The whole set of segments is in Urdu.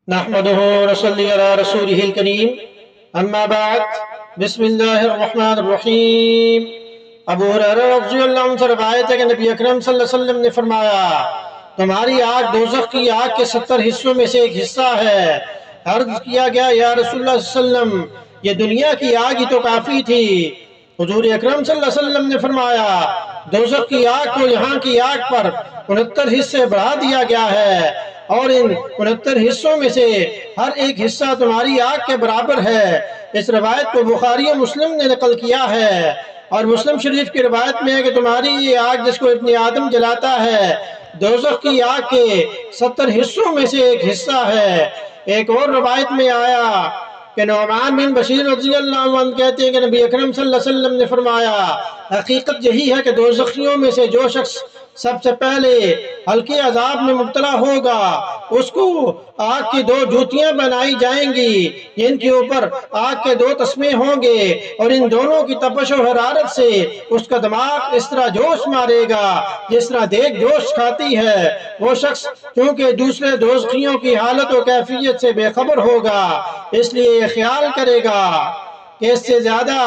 نحمده ونصلي على رسوله الكريم اما بعد بسم اللہ الرحمن الرحیم۔ ابو ہریرہ رضی اللہ عنہ سے روایت ہے کہ نبی اکرم صلی اللہ علیہ وسلم نے فرمایا، تمہاری آگ دوزخ کی آگ کے 70 حصوں میں سے ایک حصہ ہے۔ عرض کیا گیا، یا رسول اللہ صلی اللہ علیہ وسلم، یہ دنیا کی آگ ہی تو کافی تھی۔ حضور اکرم صلی اللہ علیہ وسلم نے فرمایا، دوزخ کی آگ کو یہاں کی آگ پر 69 حصے بڑھا دیا گیا ہے، اور ان 69 حصوں میں سے ہر ایک حصہ تمہاری آگ کے برابر ہے۔ اس روایت کو بخاری و مسلم نے نقل کیا ہے، اور مسلم شریف کی روایت میں ہے کہ تمہاری یہ آگ جس کو ابن آدم جلاتا ہے، دوزخ کی آگ کے 70 حصوں میں سے ایک حصہ ہے۔ ایک اور روایت میں آیا کہ نعمان بن بشیر رضی اللہ عنہ کہتے ہیں کہ نبی اکرم صلی اللہ علیہ وسلم نے فرمایا، حقیقت یہی ہے کہ دوزخیوں میں سے جو شخص سب سے پہلے ہلکے عذاب میں مبتلا ہوگا، اس کو آگ کی 2 جوتیاں بنائی جائیں گی، جن کے اوپر آگ کے 2 تسمے ہوں گے، اور ان دونوں کی تپش و حرارت سے اس کا دماغ اس طرح جوش مارے گا جس طرح دیگ جوش کھاتی ہے۔ وہ شخص چونکہ دوسرے دوزخیوں کی حالت و کیفیت سے بے خبر ہوگا، اس لیے یہ خیال کرے گا کہ اس سے زیادہ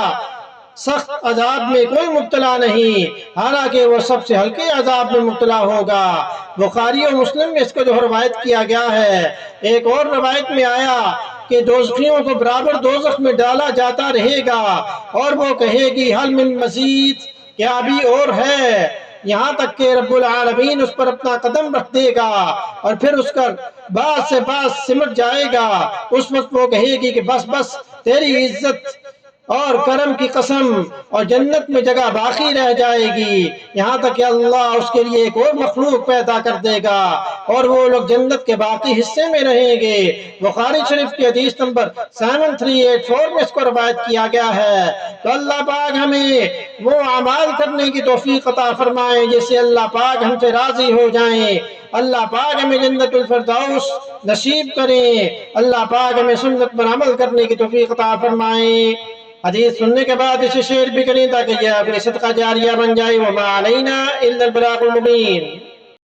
سخت عذاب میں کوئی مبتلا نہیں، حالانکہ وہ سب سے ہلکے عذاب میں مبتلا ہوگا۔ بخاری و مسلم میں اس کو جو روایت کیا گیا ہے۔ ایک اور روایت میں آیا کہ دوزخیوں کو برابر دوزخ میں ڈالا جاتا رہے گا، اور وہ کہے گی، حل من مزید، کیا ابھی اور ہے؟ یہاں تک کہ رب العالمین اس پر اپنا قدم رکھ دے گا، اور پھر اس کا بعض سے بعض سمٹ جائے گا۔ اس وقت وہ کہے گی کہ بس بس، تیری عزت اور کرم کی قسم، اور جنت میں جگہ باقی رہ جائے گی، یہاں تک کہ اللہ اس کے لیے ایک اور مخلوق پیدا کر دے گا، اور وہ لوگ جنت کے باقی حصے میں رہیں گے۔ بخاری شریف کی حدیث نمبر 7384 میں اس کو روایت کیا گیا ہے۔ تو اللہ پاک ہمیں وہ اعمال کرنے کی توفیق عطا فرمائے جس سے اللہ پاک ہم سے راضی ہو جائیں۔ اللہ پاک ہمیں جنت الفردوس نصیب کریں۔ اللہ پاک ہمیں سنت پر عمل کرنے کی توفیق عطا فرمائیں۔ حدیث سننے کے بعد اسے شیئر بھی کریں تاکہ یہ اپنی صدقہ جاریہ بن جائے۔ وما علینا الا البلاغ المبین۔